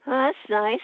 Oh, that's nice.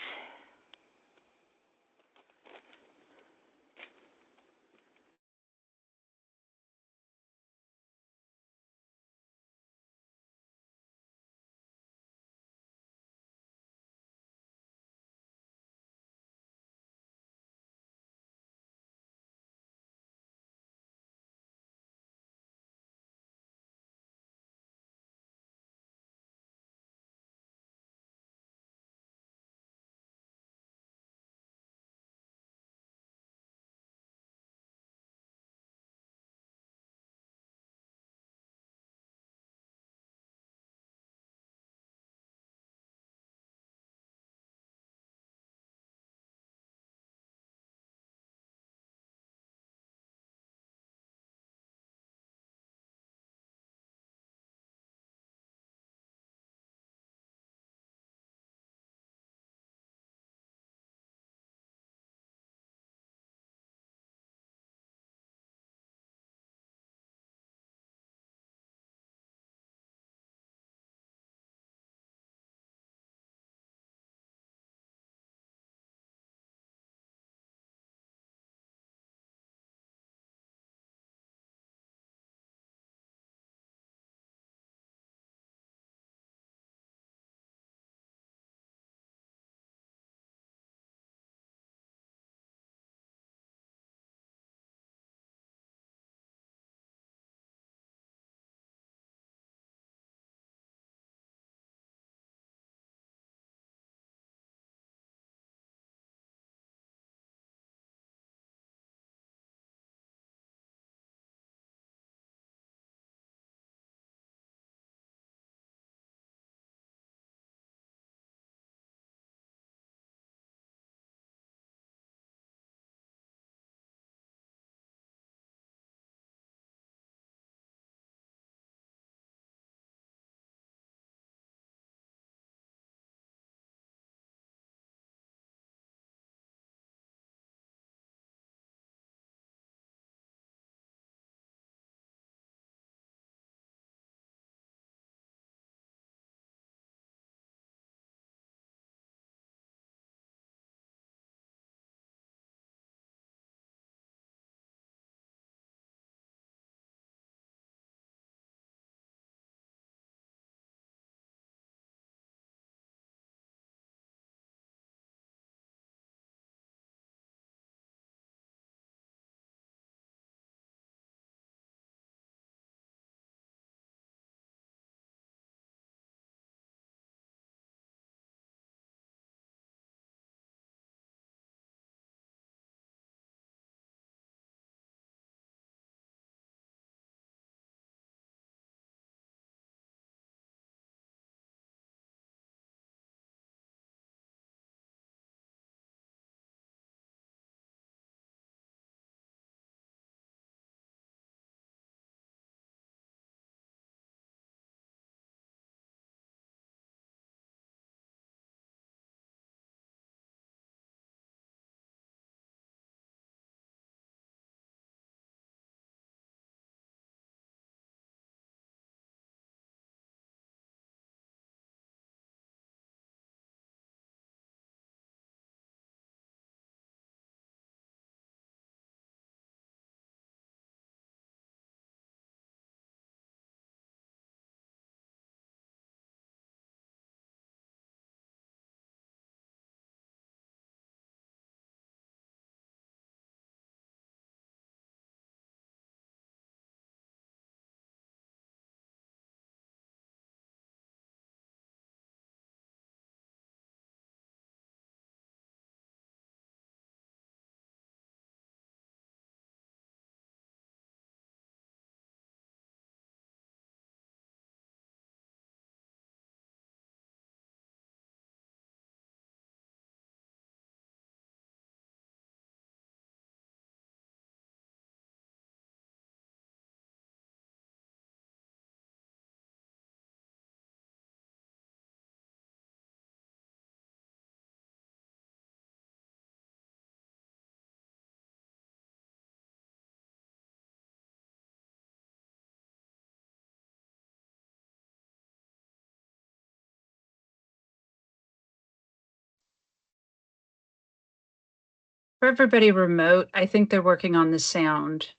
For everybody remote, I think they're working on the sound.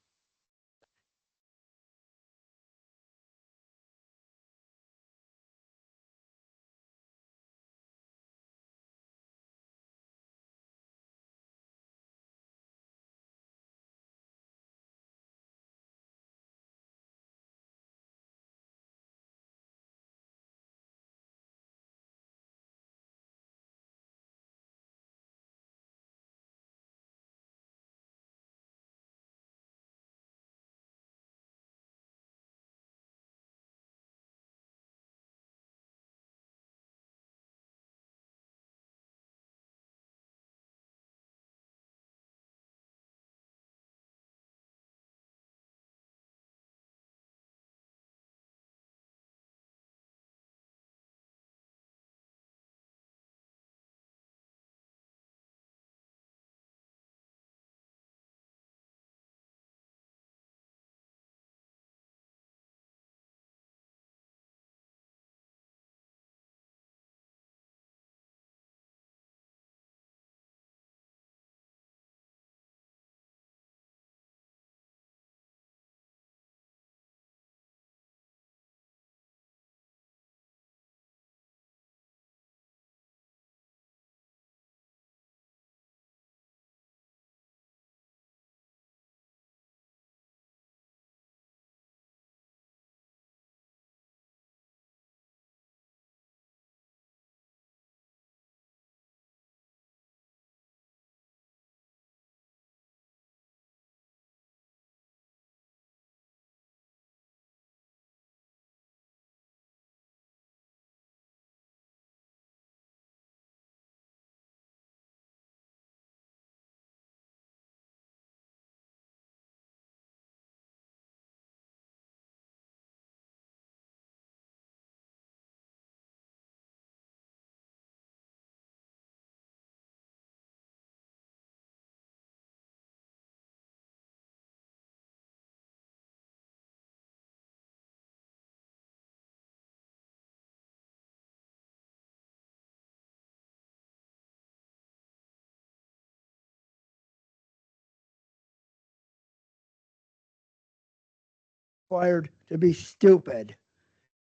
Required to be stupid.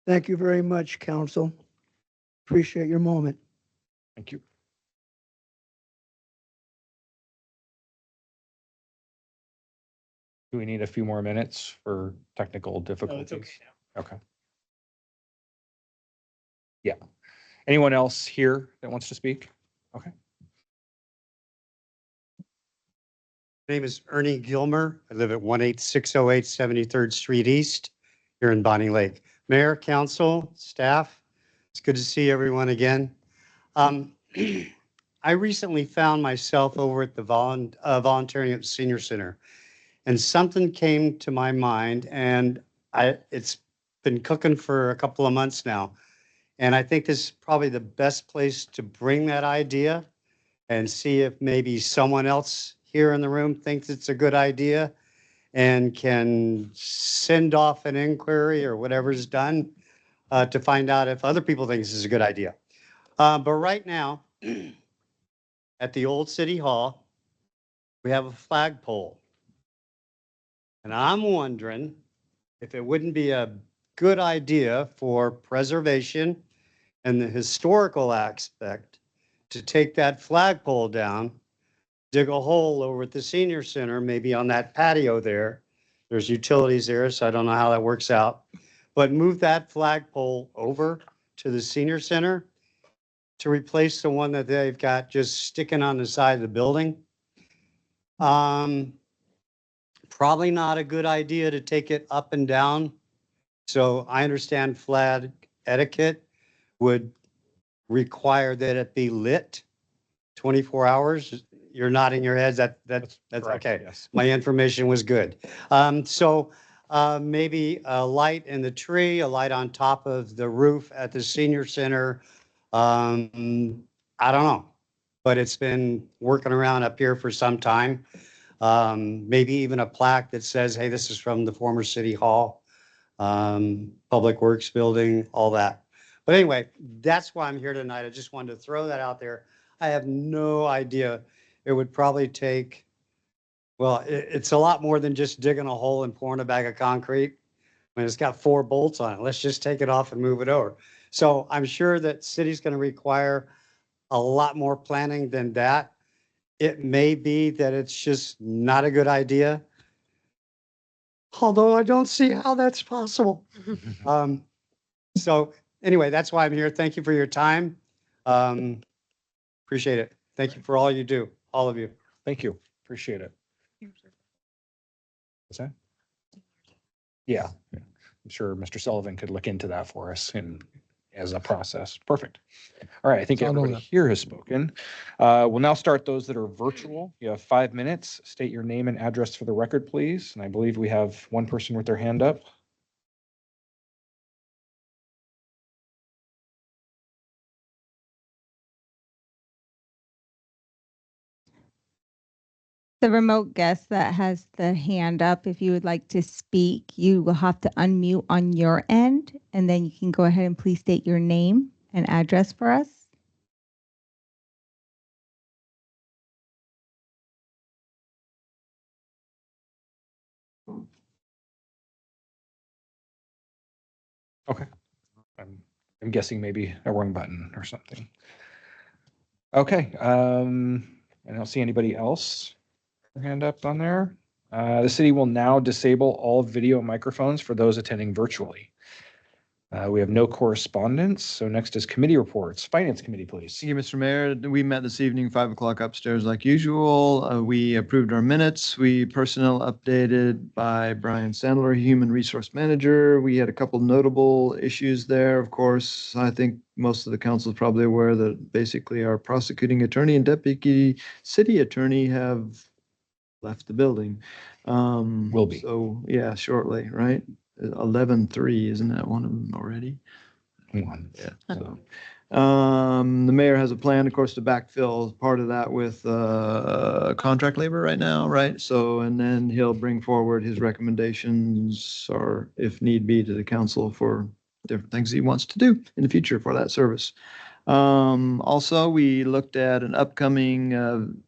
Thank you very much, council. Appreciate your moment. Thank you. Do we need a few more minutes for technical difficulties? Okay. Yeah. Anyone else here that wants to speak? Okay. My name is Ernie Gilmer. I live at 18608 73rd Street East here in Bonnie Lake. Mayor, council, staff, it's good to see everyone again. I recently found myself over at the volunteering at the senior center, and something came to my mind, and it's been cooking for a couple of months now. And I think this is probably the best place to bring that idea and see if maybe someone else here in the room thinks it's a good idea and can send off an inquiry or whatever's done to find out if other people think this is a good idea. But right now, at the old city hall, we have a flagpole. And I'm wondering if it wouldn't be a good idea for preservation and the historical aspect to take that flagpole down, dig a hole over at the senior center, maybe on that patio there. There's utilities there, so I don't know how that works out. But move that flagpole over to the senior center to replace the one that they've got just sticking on the side of the building. Probably not a good idea to take it up and down. So I understand flag etiquette would require that it be lit 24 hours. You're nodding your heads. That's correct, okay. yes. My information was good. Maybe a light in the tree, a light on top of the roof at the senior center. I don't know, but it's been working around up here for some time. Maybe even a plaque that says, hey, this is from the former city hall, Public Works building, all that. But anyway, that's why I'm here tonight. I just wanted to throw that out there. I have no idea it would probably take, well, it's a lot more than just digging a hole and pouring a bag of concrete. I mean, it's got 4 bolts on it. Let's just take it off and move it over. So I'm sure that city's going to require a lot more planning than that. It may be that it's just not a good idea. Although I don't see how that's possible. So anyway, that's why I'm here. Thank you for your time. Appreciate it. Thank you for all you do, all of you. Thank you. Appreciate it. What's that? Yeah, I'm sure Mr. Sullivan could look into that for us and as a process. Perfect. All right, I think So I'll know everybody that. here has spoken. We'll now start those that are virtual. You have 5 minutes. State your name and address for the record, please. And I believe we have one person with their hand up. The remote guest that has the hand up, if you would like to speak, you will have to unmute on your end, and then you can go ahead and please state your name and address for us. Okay. I'm guessing maybe a wrong button or something. Okay, I don't see anybody else. Their hand up on there. The city will now disable all video microphones for those attending virtually. We have no correspondence, so next is committee reports. Finance Committee, please. Thank you, Mr. Mayor. We met this evening, 5 o'clock upstairs like usual. We approved our minutes. We personnel updated by Brian Sandler, Human Resource Manager. We had a couple notable issues there. Of course, I think most of the council is probably aware that basically our prosecuting attorney and deputy city attorney have left the building. Will be. So, yeah, shortly, right? 11/3, isn't that one of them already? Hang on. Yeah. So, the mayor has a plan, of course, to backfill part of that with contract labor right now, right? So, and then he'll bring forward his recommendations, or if need be, to the council for different things he wants to do in the future for that service. Also, we looked at an upcoming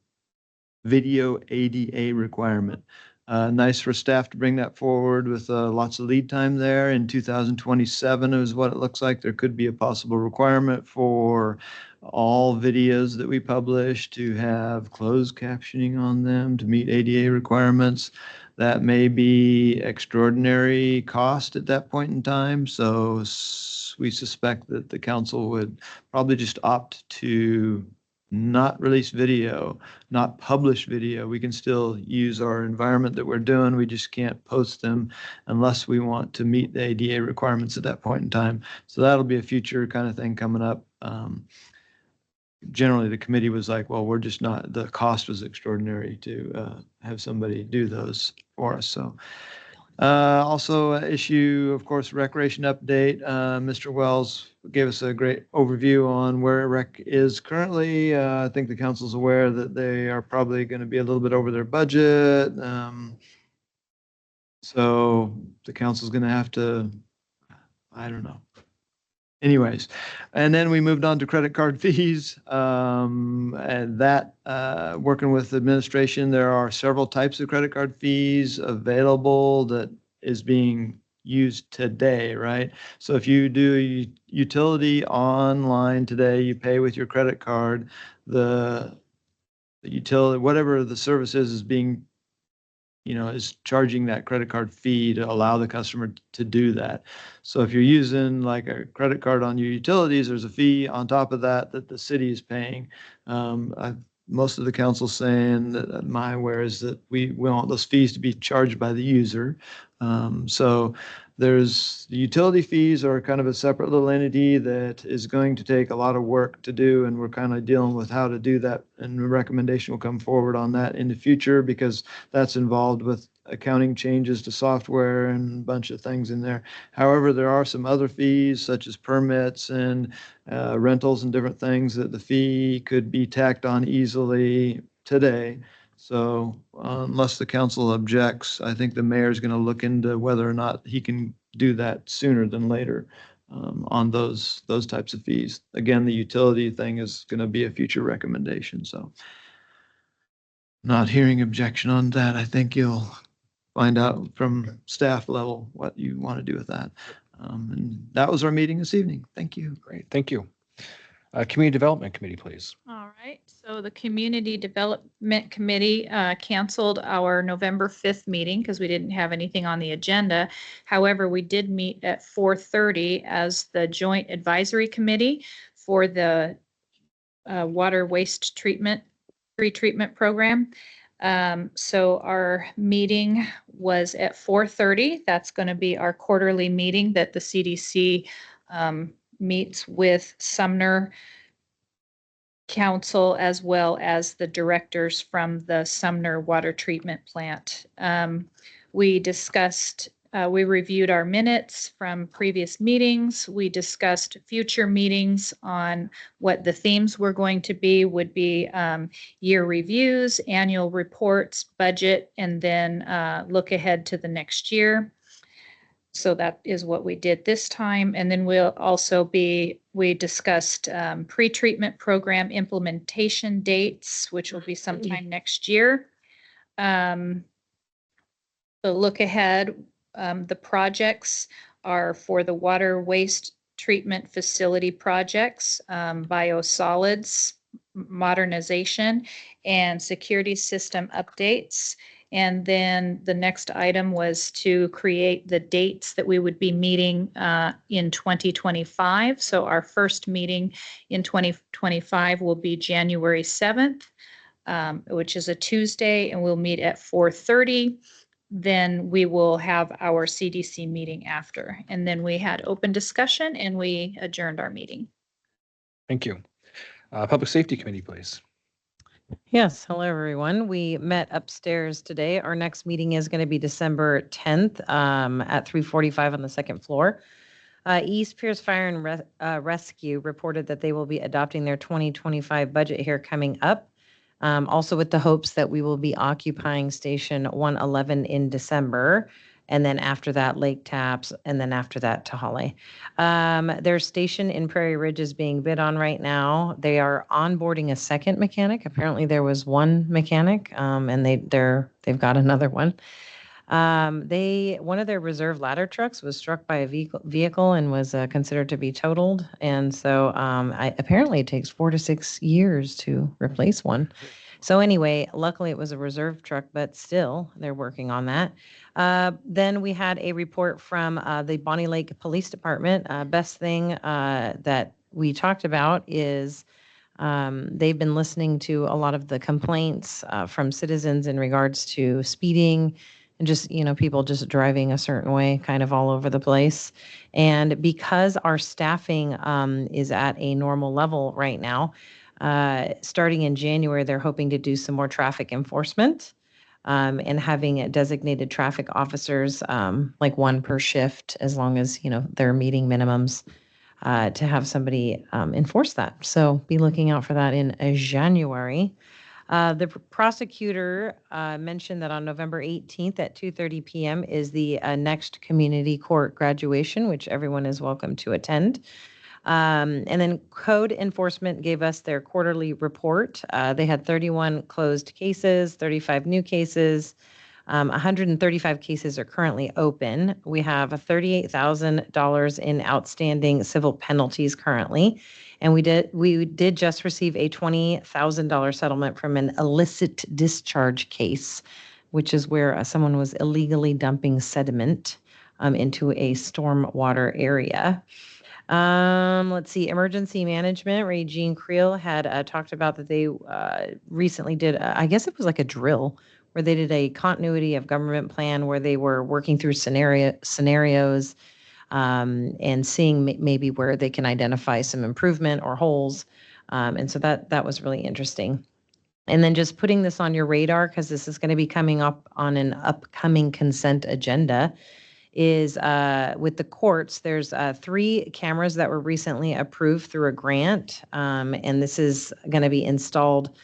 video ADA requirement. Nice for staff to bring that forward with lots of lead time there. In 2027 is what it looks like. There could be a possible requirement for all videos that we publish to have closed captioning on them to meet ADA requirements. That may be extraordinary cost at that point in time. So we suspect that the council would probably just opt to not release video, not publish video. We can still use our environment that we're doing. We just can't post them unless we want to meet the ADA requirements at that point in time. So that'll be a future kind of thing coming up. Generally, the committee was like, well, we're just not, the cost was extraordinary to have somebody do those for us. So also issue, of course, recreation update. Mr. Wells gave us a great overview on where rec is currently. I think the council's aware that they are probably going to be a little bit over their budget. So the council's going to have to, I don't know. Anyways, and then we moved on to credit card fees. And that, working with administration, there are several types of credit card fees available that is being used today, right? So if you do utility online today, you pay with your credit card, the utility, whatever the service is being, is charging that credit card fee to allow the customer to do that. So if you're using like a credit card on your utilities, there's a fee on top of that the city is paying. Most of the council saying that my aware is that we want those fees to be charged by the user. So there's the utility fees are kind of a separate little entity that is going to take a lot of work to do, and we're kind of dealing with how to do that, and a recommendation will come forward on that in the future because that's involved with accounting changes to software and a bunch of things in there. However, there are some other fees such as permits and rentals and different things that the fee could be tacked on easily today. So unless the council objects, I think the mayor is going to look into whether or not he can do that sooner than later on those types of fees. Again, the utility thing is going to be a future recommendation. So Not hearing objection on that. I think you'll find out from staff level what you want to do with that. And that was our meeting this evening. Thank you. Great, thank you. Community Development Committee, please. All right, so the Community Development Committee canceled our November 5th meeting because we didn't have anything on the agenda. However, we did meet at 4:30 as the Joint Advisory Committee for the water waste treatment, pre-treatment program. So our meeting was at 4:30. That's going to be our quarterly meeting that the CDC meets with Sumner Council as well as the directors from the Sumner Water Treatment Plant. We discussed, we reviewed our minutes from previous meetings. We discussed future meetings on what the themes were going to be, would be year reviews, annual reports, budget, and then look ahead to the next year. So that is what we did this time. And then we discussed pre-treatment program implementation dates, which will be sometime next year. The look ahead, the projects are for the water waste treatment facility projects, biosolids modernization, and security system updates. And then the next item was to create the dates that we would be meeting in 2025. So our first meeting in 2025 will be January 7th, which is a Tuesday, and we'll meet at 4:30. Then we will have our CDC meeting after. And then we had open discussion and we adjourned our meeting. Thank you. Public Safety Committee, please. Yes, hello, everyone. We met upstairs today. Our next meeting is going to be December 10th at 3:45 on the second floor. East Pierce Fire and Rescue reported that they will be adopting their 2025 budget here coming up, also with the hopes that we will be occupying Station 111 in December. And then after that, Lake Taps, and then after that, Tahale. Their station in Prairie Ridge is being bid on right now. They are onboarding a second mechanic. Apparently, there was one mechanic, and they've got another one. One of their reserve ladder trucks was struck by a vehicle and was considered to be totaled. And so apparently it takes 4 to 6 years to replace one. So anyway, luckily it was a reserve truck, but still they're working on that. Then we had a report from the Bonnie Lake Police Department. Best thing that we talked about is they've been listening to a lot of the complaints from citizens in regards to speeding and just, people just driving a certain way kind of all over the place. And because our staffing is at a normal level right now, starting in January, they're hoping to do some more traffic enforcement and having designated traffic officers, like one per shift, as long as, they're meeting minimums, to have somebody enforce that. So be looking out for that in January. The prosecutor mentioned that on November 18th at 2:30 p.m. is the next community court graduation, which everyone is welcome to attend. And then Code Enforcement gave us their quarterly report. They had 31 closed cases, 35 new cases. 135 cases are currently open. We have $38,000 in outstanding civil penalties currently. And we did just receive a $20,000 settlement from an illicit discharge case, which is where someone was illegally dumping sediment into a stormwater area. Let's see, emergency management. Regine Creel had talked about that they recently did, I guess it was like a drill, where they did a continuity of government plan where they were working through scenarios and seeing maybe where they can identify some improvement or holes. And so that was really interesting. And then just putting this on your radar, because this is going to be coming up on an upcoming consent agenda, is with the courts, there's 3 cameras that were recently approved through a grant. And this is going to be installed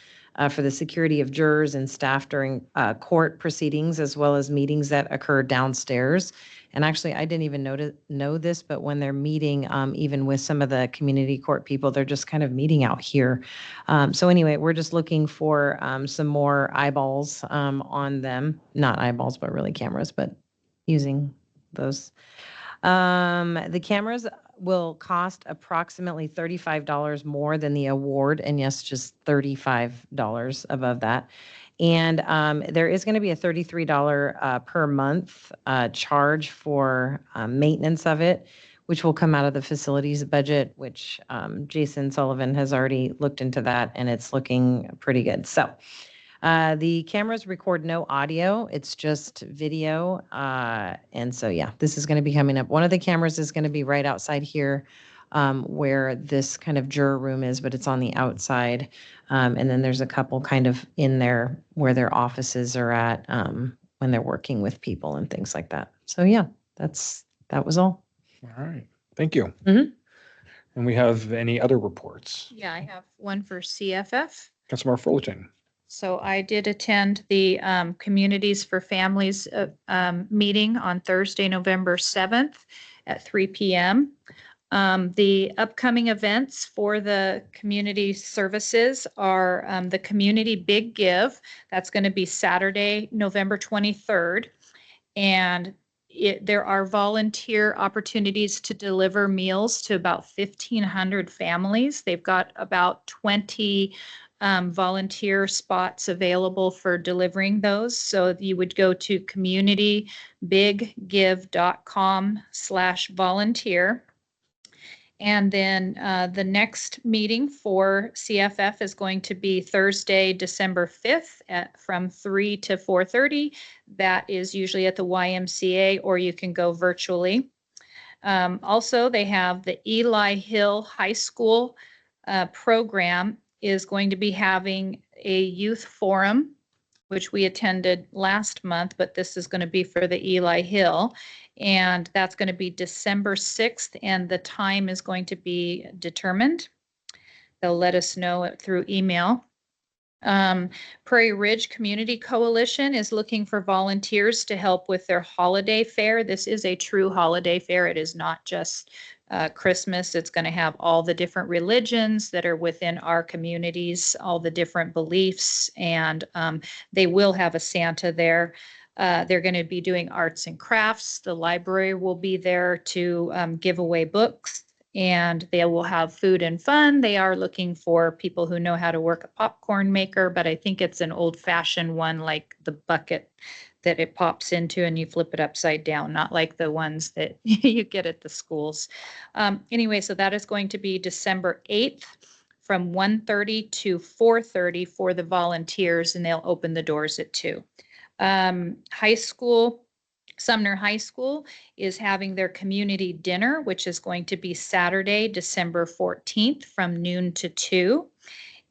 for the security of jurors and staff during court proceedings, as well as meetings that occur downstairs. And actually, I didn't even know this, but when they're meeting, even with some of the community court people, they're just kind of meeting out here. So anyway, we're just looking for some more eyeballs on them. Not eyeballs, but really cameras, but using those. The cameras will cost approximately $35 more than the award, and yes, just $35 above that. And there is going to be a $33 per month charge for maintenance of it, which will come out of the facilities budget, which Jason Sullivan has already looked into that, and it's looking pretty good. So the cameras record no audio, it's just video. And so, yeah, this is going to be coming up. One of the cameras is going to be right outside here where this kind of juror room is, but it's on the outside. And then there's a couple kind of in there where their offices are at when they're working with people and things like that. So, yeah, that was all. All right, thank you. Mhm. And we have any other reports? Yeah, I have one for CFF. Councilmember Fullerton. So I did attend the Communities for Families meeting on Thursday, November 7th at 3 p.m. The upcoming events for the community services are the Community Big Give. That's going to be Saturday, November 23rd. And there are volunteer opportunities to deliver meals to about 1,500 families. They've got about 20 volunteer spots available for delivering those. So you would go to communitybiggive.com/volunteer. And then the next meeting for CFF is going to be Thursday, December 5th from 3 to 4:30. That is usually at the YMCA, or you can go virtually. Also, they have the Eli Hill High School program is going to be having a youth forum, which we attended last month, but this is going to be for the Eli Hill. And that's going to be December 6th, and the time is going to be determined. They'll let us know it through email. Prairie Ridge Community Coalition is looking for volunteers to help with their holiday fair. This is a true holiday fair. It is not just Christmas. It's going to have all the different religions that are within our communities, all the different beliefs, and they will have a Santa there. They're going to be doing arts and crafts. The library will be there to give away books, and they will have food and fun. They are looking for people who know how to work a popcorn maker, but I think it's an old-fashioned one, like the bucket that it pops into and you flip it upside down, not like the ones that you get at the schools. Anyway, so that is going to be December 8th from 1:30 to 4:30 for the volunteers, and they'll open the doors at 2. High school, Sumner High School is having their community dinner, which is going to be Saturday, December 14th from noon to 2.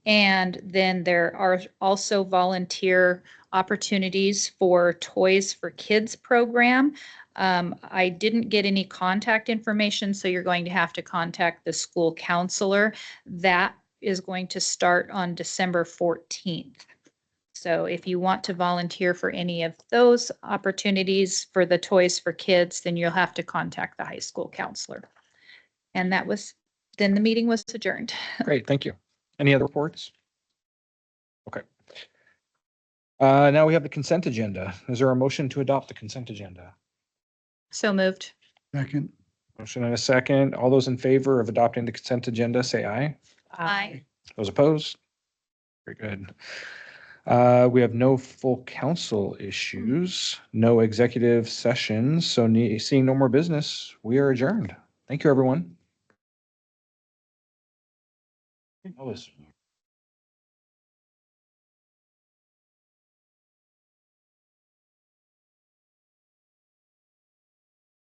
And then there are also volunteer opportunities for Toys for Kids program. I didn't get any contact information, so you're going to have to contact the school counselor. That is going to start on December 14th. So if you want to volunteer for any of those opportunities for the Toys for Kids, then you'll have to contact the high school counselor. And then the meeting was adjourned. Great, thank you. Any other reports? Okay. Now we have the consent agenda. Is there a motion to adopt the consent agenda? So moved. Second. Motion and a second. All those in favor of adopting the consent agenda, say aye. Aye. Those opposed? Very good. We have no full council issues, no executive sessions, so seeing no more business, we are adjourned. Thank you, everyone. Elvis.